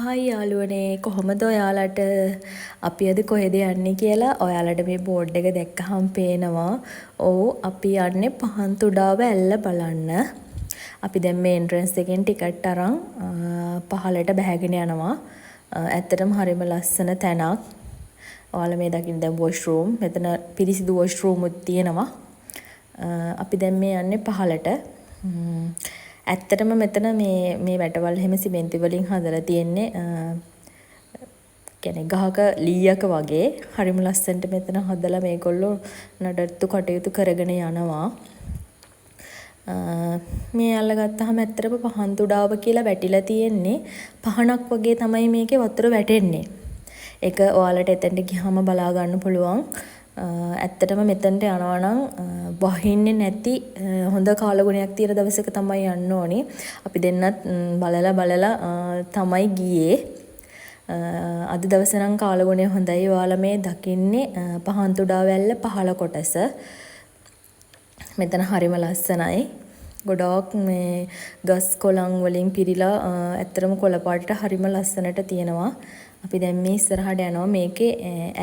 Hi යාළුවනේ කොහොමද ඔයාලට අපි අද කොහෙද යන්නේ කියලා ඔයාලට මේ බෝඩ් එක දැක්කහම පේනවා. ඔව් අපි යන්නේ පහන්තුඩාව ඇල්ල බලන්න. අපි දැන් මේ එන්ට්‍රන්ස් එකෙන් ටිකට් අරන් පහලට බැහැගෙන යනවා. ඇත්තටම හරිම ලස්සන තැනක්. ඔයාලා මේ දකින්න දැන් වොෂ්රූම්. මෙතන පිරිසිදු වොෂ්රූම් උත් තියෙනවා. අපි දැන් මේ යන්නේ පහලට. ඇත්තටම මෙතන මේ වැටවල් හැම සිමෙන්ති වලින් හදලා තියෙන්නේ කියන්නේ ගහක ලීයක වගේ හරිම ලස්සනට මෙතන හදලා මේගොල්ලෝ නඩත්තු කටයුතු කරගෙන යනවා. මේ අල්ලගත්තාම ඇත්තටම පහන්තුඩාව කියලා වැටිලා තියෙන්නේ පහනක් වගේ තමයි මේකේ වතුර වැටෙන්නේ. ඒක ඔයාලට එතනට ගියාම බලා ගන්න පුළුවන්. ඇත්තටම මෙතනට යනවා නම් වහින්නේ නැති හොඳ කාලගුණයක් තියෙන දවසක තමයි යන්න ඕනේ. අපි දෙන්නත් බලලා තමයි ගියේ. අද දවස නම් කාලගුණය හොඳයි. ඔයාලා මේ දකින්නේ පහන්තුඩාව වැල්ල පහළ කොටස. මෙතන හරිම ලස්සනයි. ගොඩක් මේ ගස් කොළන් වලින් පිරීලා ඇත්තටම කොළ පාටට හරිම ලස්සනට තියෙනවා. අපි දැන් මේ ඉස්සරහට යනවා. මේකේ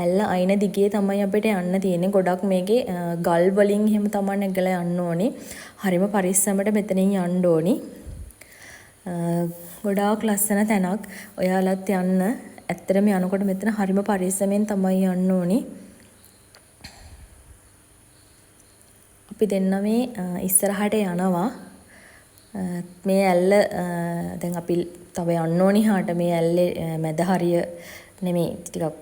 ඇල්ල අයින දිගේ තමයි අපිට යන්න තියෙන්නේ. ගොඩක් මේකේ ගල් වලින් එහෙම තමයි නැගලා යන්න ඕනේ. හරිම පරිස්සමට මෙතනින් යන්න ඕනේ. ගොඩාක් ලස්සන තැනක්. ඔයාලත් යන්න. ඇත්තටම යනකොට මෙතන හරිම පරිස්සමෙන් තමයි යන්න ඕනේ. අපි දෙන්න මේ ඉස්සරහට යනවා. මේ ඇල්ල දැන් අපි තව යන්න ඕනි හාට මේ ඇල්ලේ මැද හරිය නෙමෙයි ටිකක්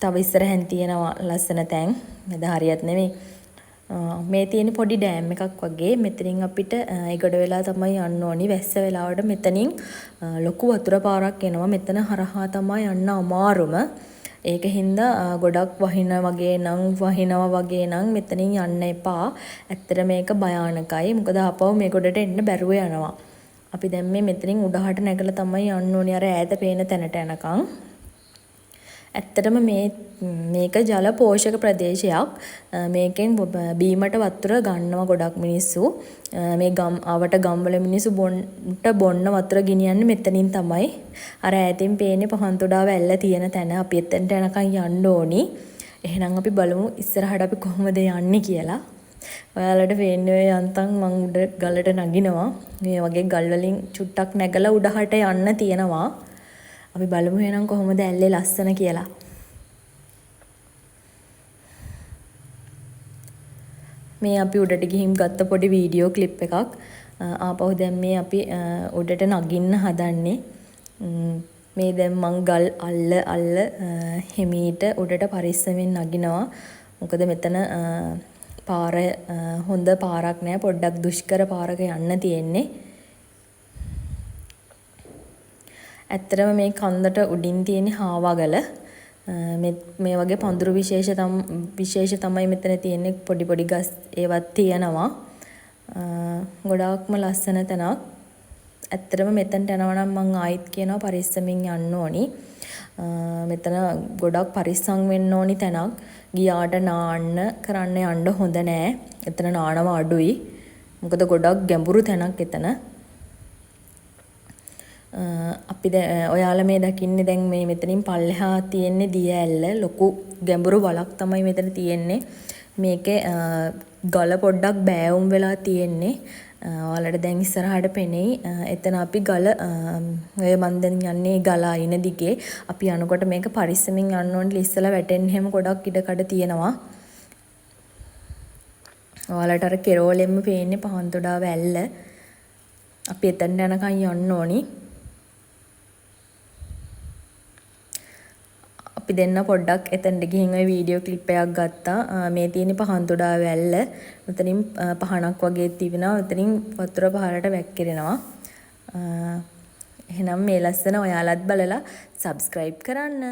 තව ඉස්සරහෙන් තියෙනවා ලස්සන තැන්. මැද හරියත් නෙමෙයි. මේ තියෙන පොඩි ඩෑම් එකක් වගේ. මෙතනින් අපිට ඒගොඩ වෙලා තමයි යන්න ඕනි. වැස්ස වෙලාවට මෙතනින් ලොකු වතුර පාරක් එනවා. මෙතන හරහා තමයි යන්න අමාරුම. ඒක හින්දා ගොඩක් වහිනවා වගේ නම් මෙතනින් යන්න එපා. ඇත්තට මේක භයානකයි. මොකද ආපහු මේ ගොඩට එන්න බැරුව යනවා. අපි දැන් මේ මෙතනින් උඩහට නැගලා තමයි යන්න ඕනේ අර ඈත පේන තැනට යනකම්. ඇත්තටම මේක ජල පෝෂක ප්‍රදේශයක්. මේකෙන් බීමට වතුර ගන්නවා ගොඩක් මිනිස්සු. මේ ආවට ගම්වල මිනිස්සු බොන්න වතුර ගෙනියන්නේ මෙතනින් තමයි. අර ඈතින් පේන්නේ පහන්තුඩාව ඇල්ල තියෙන තැන. අපි එතනට යනකම් යන්න ඕනි. එහෙනම් අපි බලමු ඉස්සරහට අපි කොහොමද යන්නේ කියලා. ඔයාලට පේන්නේ යන්තම් මං උඩ ගලට නගිනවා. මේ වගේ ගල් වලින් චුට්ටක් නැගලා උඩහට යන්න තියෙනවා. අපි බලමු එහෙනම් කොහොමද ඇල්ලේ ලස්සන කියලා. මේ අපි උඩට ගිහින් ගත්ත පොඩි වීඩියෝ ක්ලිප් එකක්. ආපහු දැන් මේ අපි උඩට නගින්න හදන්නේ. මේ දැන් මං ගල් අල්ල හිමීට උඩට පරිස්සමෙන් නගිනවා. මොකද මෙතන පාර හොඳ පාරක් නෑ. පොඩ්ඩක් දුෂ්කර පාරක යන්න තියෙන්නේ. ඇත්තටම මේ කන්දට උඩින් තියෙන හාවගල මේ වගේ පඳුරු විශේෂ තමයි මෙතන තියෙන්නේ. පොඩි ගස් ඒවත් තියෙනවා. ගොඩාක්ම ලස්සන තැනක්. ඇත්තටම මෙතනට යනවා නම් මම ආයිත් කියනවා පරිස්සමින් යන්න ඕනි. මෙතන ගොඩක් පරිස්සම් වෙන්න ඕනි තැනක්. ගියාට කරන්න යන්න හොඳ නෑ. එතන නානව අඩුයි. මොකද ගොඩක් ගැඹුරු තැනක් එතන. අපි ඔයාලා මේ දකින්නේ දැන් මේ මෙතනින් පල්ලෙහා තියෙන්නේ දිය ඇල්ල. ලොකු ගැඹුරු වලක් තමයි මෙතන තියෙන්නේ. මේකේ ගල පොඩ්ඩක් බෑවුම් වෙලා තියෙන්නේ. ඔයාලට දැන් ඉස්සරහට පෙනෙයි. එතන අපි ගල ඔය මන් දැන් යන්නේ ගල අයින දිගේ. අපි යනකොට මේක පරිස්සමින් යන්න ඕනේ. ඉස්සලා වැටෙන්න හැම ගොඩක් ඉඩකඩ තියෙනවා. ඔයාලට අර කෙරෝලෙම්ම පේන්නේ පහන්තුඩාව ඇල්ල. අපි එතනට යනකම් යන්න ඕනි. අපි දෙන්න පොඩ්ඩක් එතනට ගිහින් ওই වීඩියෝ ක්ලිප් එකක් ගත්තා. මේ තියෙන පහන්තුඩාව වැල්ල. මෙතනින් පහනක් වගේ තිබෙනවා. මෙතනින් වතුර පහළට වැක්කිරෙනවා. එහෙනම් මේ ලස්සන ඔයාලත් බලලා subscribe කරන්න.